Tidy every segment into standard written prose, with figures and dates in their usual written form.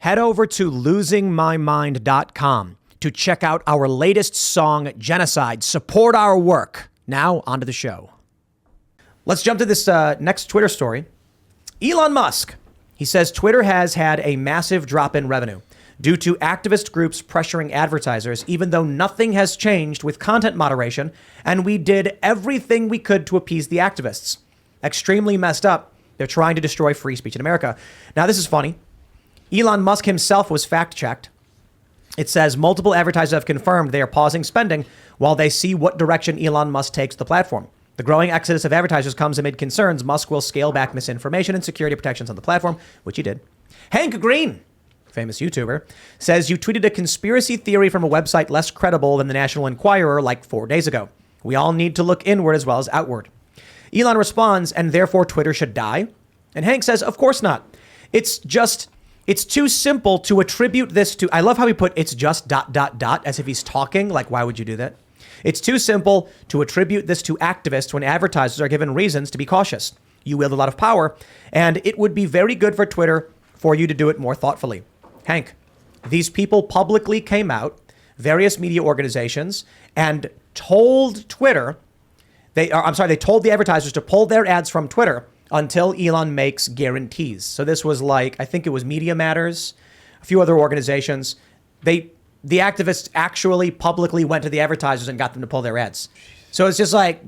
head over to losingmymind.com to check out our latest song, Genocide. Support our work. Now, onto the show. Let's jump to this next Twitter story. Elon Musk. He says Twitter has had a massive drop in revenue due to activist groups pressuring advertisers, even though nothing has changed with content moderation, and we did everything we could to appease the activists. Extremely messed up. They're trying to destroy free speech in America. Now, this is funny. Elon Musk himself was fact-checked. It says multiple advertisers have confirmed they are pausing spending while they see what direction Elon Musk takes the platform. The growing exodus of advertisers comes amid concerns Musk will scale back misinformation and security protections on the platform, which he did. Hank Green, famous YouTuber, says you tweeted a conspiracy theory from a website less credible than the National Enquirer like 4 days ago. We all need to look inward as well as outward. Elon responds, and therefore Twitter should die. And Hank says, of course not. It's too simple to attribute this to, I love how he put it's just ... as if he's talking. Like, why would you do that? It's too simple to attribute this to activists when advertisers are given reasons to be cautious. You wield a lot of power, and it would be very good for Twitter for you to do it more thoughtfully. Hank, these people publicly came out, various media organizations, and told Twitter, they told the advertisers to pull their ads from Twitter until Elon makes guarantees. So this was like, I think it was Media Matters, a few other organizations. The activists actually publicly went to the advertisers and got them to pull their ads. So it's just like,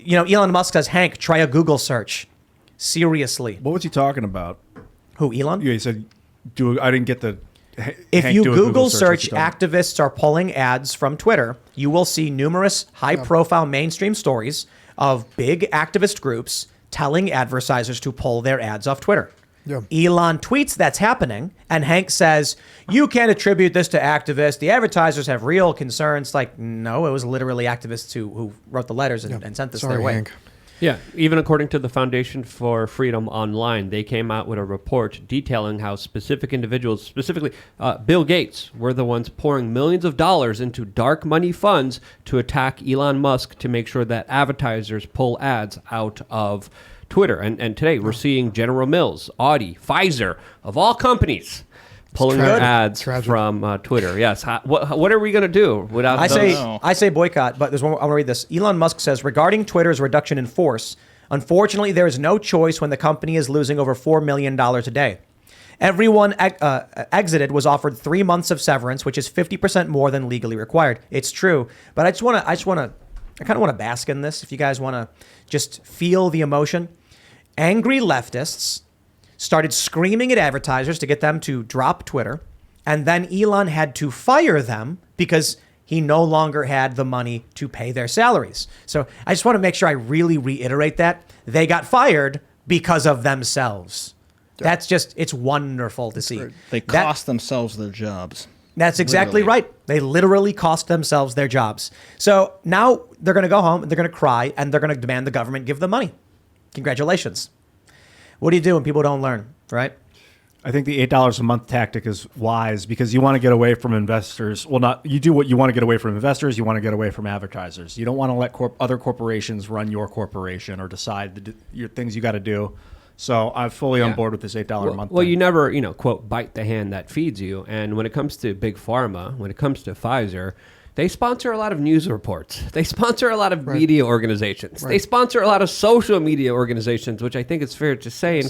Elon Musk says, Hank, try a Google search. Seriously. What was he talking about? Who, Elon? Yeah, he said, I didn't get the... If you Google search activists are pulling ads from Twitter, you will see numerous high-profile mainstream stories of big activist groups telling advertisers to pull their ads off Twitter. Yeah. Elon tweets that's happening, and Hank says, you can't attribute this to activists. The advertisers have real concerns. Like, no, it was literally activists who wrote the letters and sent this their way. Hank. Yeah, even according to the Foundation for Freedom Online, they came out with a report detailing how specific individuals, specifically Bill Gates, were the ones pouring millions of dollars into dark money funds to attack Elon Musk to make sure that advertisers pull ads out of Twitter. And today we're seeing General Mills, Audi, Pfizer, of all companies, pulling their ads from Twitter. Yes. What are we going to do without I say boycott, but there's one more. I want to read this. Elon Musk says, regarding Twitter's reduction in force, unfortunately, there is no choice when the company is losing over $4 million a day. Everyone exited was offered 3 months of severance, which is 50% more than legally required. It's true. But I kind of want to bask in this. If you guys want to just feel the emotion. Angry leftists started screaming at advertisers to get them to drop Twitter. And then Elon had to fire them because he no longer had the money to pay their salaries. So I just want to make sure I really reiterate that. They got fired because of themselves. That's just, it's wonderful to see. They cost themselves their jobs. That's exactly right. They literally cost themselves their jobs. So now they're going to go home and they're going to cry and they're going to demand the government give them money. Congratulations. What do you do when people don't learn, right? I think the $8 a month tactic is wise because you want to get away from investors. Well, you do what you want to get away from investors. You want to get away from advertisers. You don't want to let other corporations run your corporation or decide your things you got to do. So I'm fully on board with this $8 a month. Well, you never, quote, bite the hand that feeds you. And when it comes to Big Pharma, when it comes to Pfizer, they sponsor a lot of news reports. They sponsor a lot of media organizations. They sponsor a lot of social media organizations, which I think it's fair to say and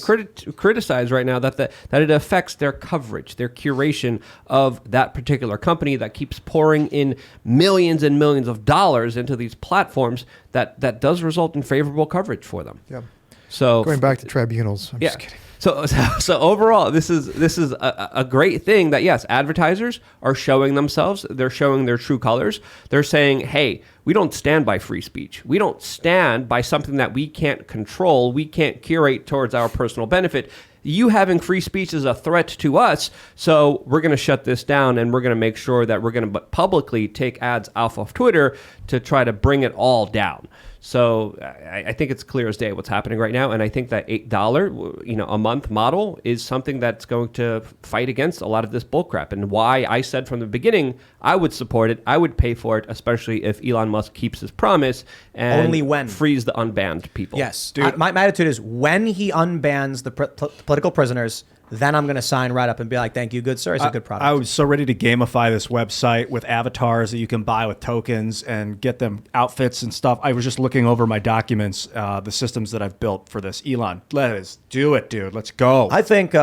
criticize right now that it affects their coverage, their curation of that particular company that keeps pouring in millions and millions of dollars into these platforms that does result in favorable coverage for them. Yeah. So going back to tribunals. I'm just kidding. So overall, this is a great thing that, yes, advertisers are showing themselves. They're showing their true colors. They're saying, hey, we don't stand by free speech. We don't stand by something that we can't control. We can't curate towards our personal benefit. You having free speech is a threat to us, so we're going to shut this down and we're going to make sure that we're going to publicly take ads off of Twitter to try to bring it all down. So I think it's clear as day what's happening right now, and I think that $8 a month model is something that's going to fight against a lot of this bullcrap, and why I said from the beginning I would support it, I would pay for it, especially if Elon Musk keeps his promise and only when frees the unbanned people. Yes, dude. My attitude is when he unbans the political prisoners, then I'm going to sign right up and be like, thank you, good sir. It's a good product. I was so ready to gamify this website with avatars that you can buy with tokens and get them outfits and stuff. I was just looking over my documents, the systems that I've built for this. Elon, let's do it, dude. Let's go. I think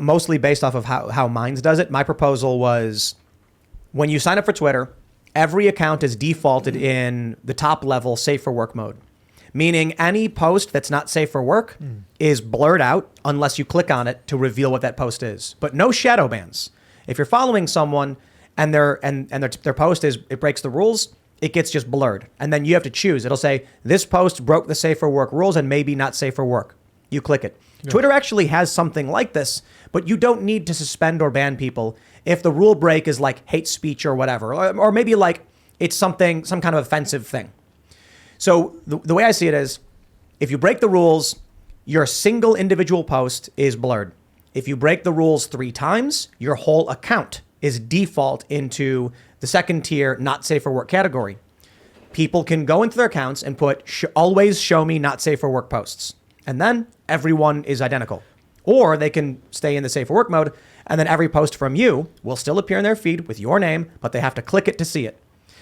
mostly based off of how Minds does it, my proposal was when you sign up for Twitter, every account is defaulted in the top level safe for work mode. Meaning any post that's not safe for work is blurred out unless you click on it to reveal what that post is. But no shadow bans. If you're following someone and their post it breaks the rules, it gets just blurred. And then you have to choose. It'll say this post broke the safe for work rules and maybe not safe for work. You click it. Yeah. Twitter actually has something like this, but you don't need to suspend or ban people if the rule break is like hate speech or whatever, or maybe like it's some kind of offensive thing. So the way I see it is, if you break the rules, your single individual post is blurred. If you break the rules 3 times, your whole account is default into the second tier, not safe for work category. People can go into their accounts and put always show me not safe for work posts. And then everyone is identical. Or they can stay in the safe for work mode, and then every post from you will still appear in their feed with your name, but they have to click it to see it.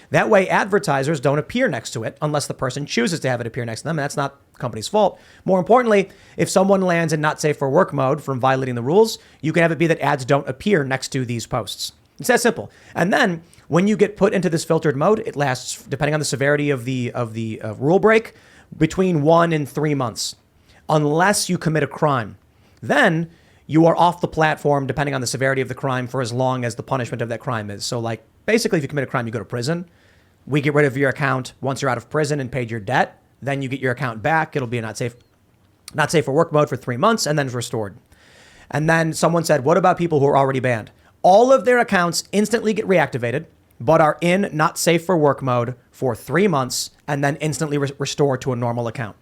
That way, advertisers don't appear next to it unless the person chooses to have it appear next to them, and that's not the company's fault. More importantly, if someone lands in not safe for work mode from violating the rules, you can have it be that ads don't appear next to these posts. It's that simple. And then when you get put into this filtered mode, it lasts, depending on the severity of the rule break, between 1 and 3 months, unless you commit a crime. Then you are off the platform, depending on the severity of the crime, for as long as the punishment of that crime is. So like, basically, if you commit a crime, you go to prison. We get rid of your account once you're out of prison and paid your debt. Then you get your account back. It'll be a not safe for work mode for 3 months and then it's restored. And then someone said, what about people who are already banned? All of their accounts instantly get reactivated, but are in not safe for work mode for 3 months and then instantly restored to a normal account.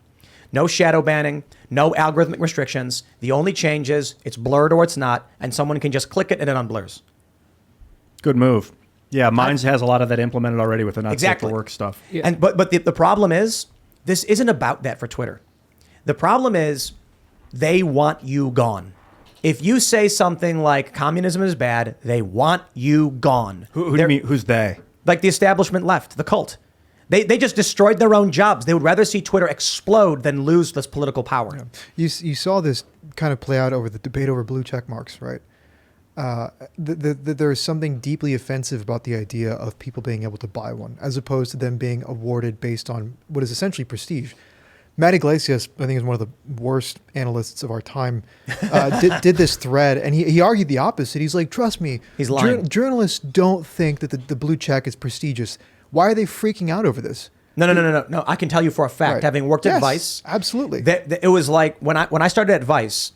No shadow banning, no algorithmic restrictions. The only change is it's blurred or it's not, and someone can just click it and it unblurs. Good move. Yeah, Minds has a lot of that implemented already with the not safe for work stuff. Yeah. And but the problem is, this isn't about that for Twitter. The problem is they want you gone. If you say something like communism is bad, they want you gone. Who do you mean? Who's they? Like the establishment left, the cult. They just destroyed their own jobs. They would rather see Twitter explode than lose this political power. Yeah. You saw this kind of play out over the debate over blue check marks, right? There is something deeply offensive about the idea of people being able to buy one, as opposed to them being awarded based on what is essentially prestige. Matt Iglesias, I think, is one of the worst analysts of our time, did this thread, and he argued the opposite. He's like, trust me, he's lying. Journalists don't think that the blue check is prestigious. Why are they freaking out over this? No. I can tell you for a fact, having worked at Vice, absolutely, that it was like when I started at Vice,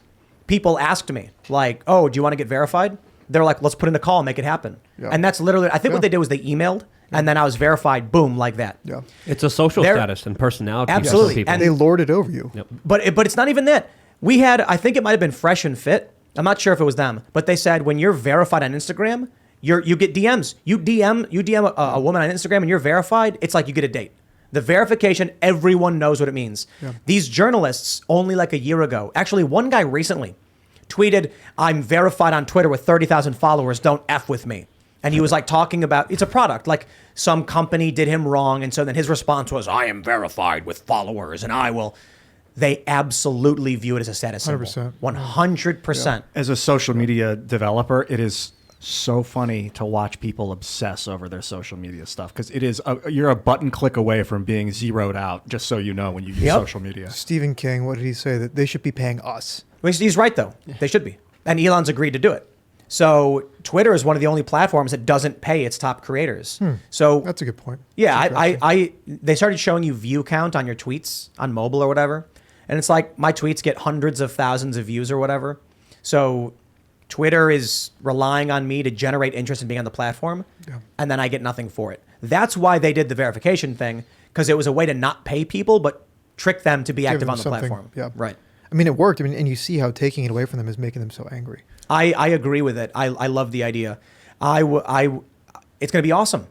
people asked me like, "Oh, do you want to get verified?" They're like, "Let's put in a call and make it happen." Yeah. And that's literally, I think what they did was they emailed, and then I was verified, boom, like that. Yeah, it's a social status and personality. Absolutely, people. And they lord it over you. Yep. But it's not even that. We had, I think it might have been Fresh and Fit. I'm not sure if it was them, but they said when you're verified on Instagram, you get DMs. You DM a woman on Instagram and you're verified. It's like you get a date. The verification, everyone knows what it means. Yeah. These journalists only like a year ago, actually one guy recently tweeted, "I'm verified on Twitter with 30,000 followers. Don't F with me." And he was like talking about, it's a product, like some company did him wrong. And so then his response was, "I am verified with followers and I will." They absolutely view it as a status symbol. 100%. 100%. Yeah. As a social media developer, it is so funny to watch people obsess over their social media stuff, because it is you're a button click away from being zeroed out, just so you know, when you use social media. Stephen King, what did he say? That they should be paying us. Well, he's right, though. They should be. And Elon's agreed to do it. So Twitter is one of the only platforms that doesn't pay its top creators. So that's a good point. Yeah, they started showing you view count on your tweets on mobile or whatever. And it's like my tweets get hundreds of thousands of views or whatever. So Twitter is relying on me to generate interest in being on the platform, and then I get nothing for it. That's why they did the verification thing, because it was a way to not pay people, but trick them to be active on the platform. Yeah. Right. I mean, it worked. I mean, and you see how taking it away from them is making them so angry. I agree with it. I love the idea. It's going to be awesome.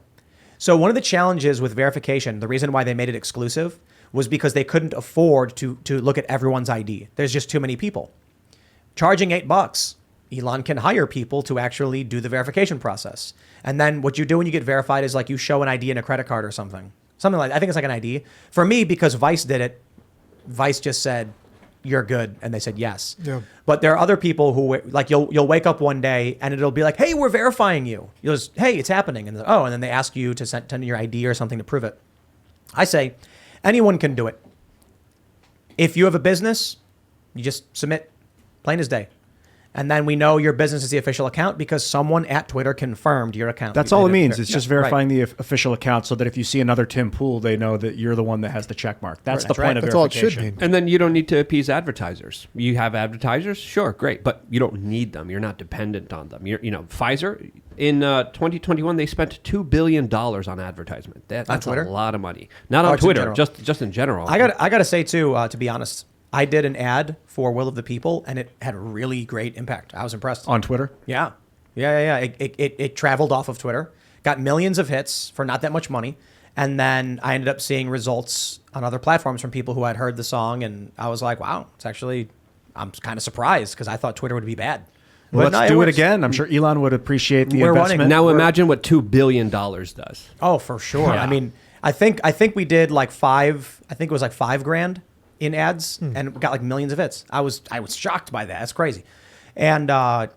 So one of the challenges with verification, the reason why they made it exclusive, was because they couldn't afford to look at everyone's ID. There's just too many people. charging $8, Elon can hire people to actually do the verification process. And then what you do when you get verified is like you show an ID and a credit card or something. Something like, I think it's like an ID. For me, because Vice did it, Vice just said, you're good. And they said yes. Yeah. But there are other people who, like, you'll wake up one day and it'll be like, hey, we're verifying you. You'll just, hey, it's happening. And and then they ask you to send your ID or something to prove it. I say, anyone can do it. If you have a business, you just submit, plain as day. And then we know your business is the official account because someone at Twitter confirmed your account. That's all it means. It's just verifying right. the official account so that if you see another Tim Pool, they know that you're the one that has the check mark. That's the point of That's all it verification. should mean. And then you don't need to appease advertisers. You have advertisers, sure, great, but you don't need them. You're not dependent on them. Pfizer in 2021 they spent $2 billion on advertisement. That's Twitter? a lot of money. Not on Twitter, just in general. I got to say too, to be honest, I did an ad for Will of the People and it had really great impact. I was impressed. On Twitter? Yeah. It traveled off of Twitter, got millions of hits for not that much money. And then I ended up seeing results on other platforms from people who had heard the song. And I was like, wow, I'm kind of surprised because I thought Twitter would be bad. Well, But let's no, do it works. again. I'm sure Elon would appreciate the We're investment. running- Now imagine what $2 billion does. Oh, for sure. Yeah. I mean, I think we did like $5,000 in ads and got like millions of hits. I was shocked by that. That's crazy. And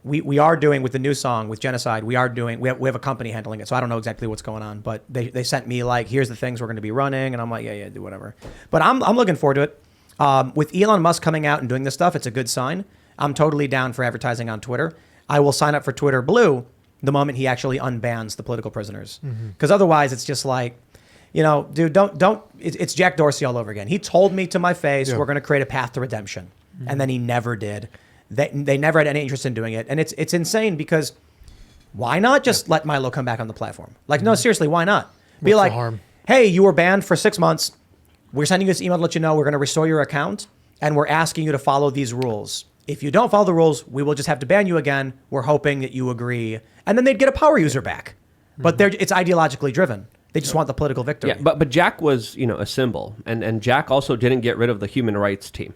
we are doing with the new song with Genocide. We have a company handling it, so I don't know exactly what's going on. But they sent me like, here's the things we're going to be running, and I'm like, yeah, do whatever. But I'm looking forward to it. With Elon Musk coming out and doing this stuff, it's a good sign. I'm totally down for advertising on Twitter. I will sign up for Twitter Blue the moment he actually unbans the political prisoners, because otherwise it's just like, dude, don't. It's Jack Dorsey all over again. He told me to my face, we're going to create a path to redemption. And then he never did. They never had any interest in doing it. And it's insane because why not just let Milo come back on the platform? Like, no, seriously, why not? Be What's the like, harm? hey, you were banned for 6 months. We're sending you this email to let you know we're going to restore your account. And we're asking you to follow these rules. If you don't follow the rules, we will just have to ban you again. We're hoping that you agree. And then they'd get a power user back. But it's ideologically driven. They just want the political victory. Yeah, but Jack was, a symbol, and Jack also didn't get rid of the human rights team.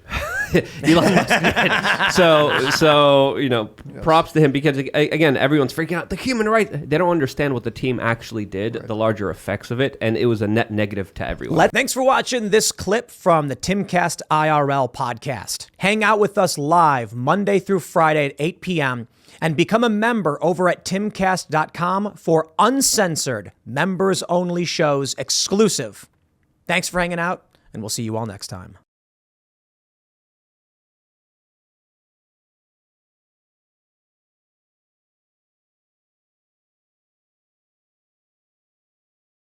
Elon Musk did. So props to him because again, everyone's freaking out. The human rights, they don't understand what the team actually did, the larger effects of it, and it was a net negative to everyone. Thanks for watching this clip from the Timcast IRL podcast. Hang out with us live Monday through Friday at 8 p.m. and become a member over at timcast.com for uncensored, members-only shows exclusive. Thanks for hanging out, and we'll see you all next time.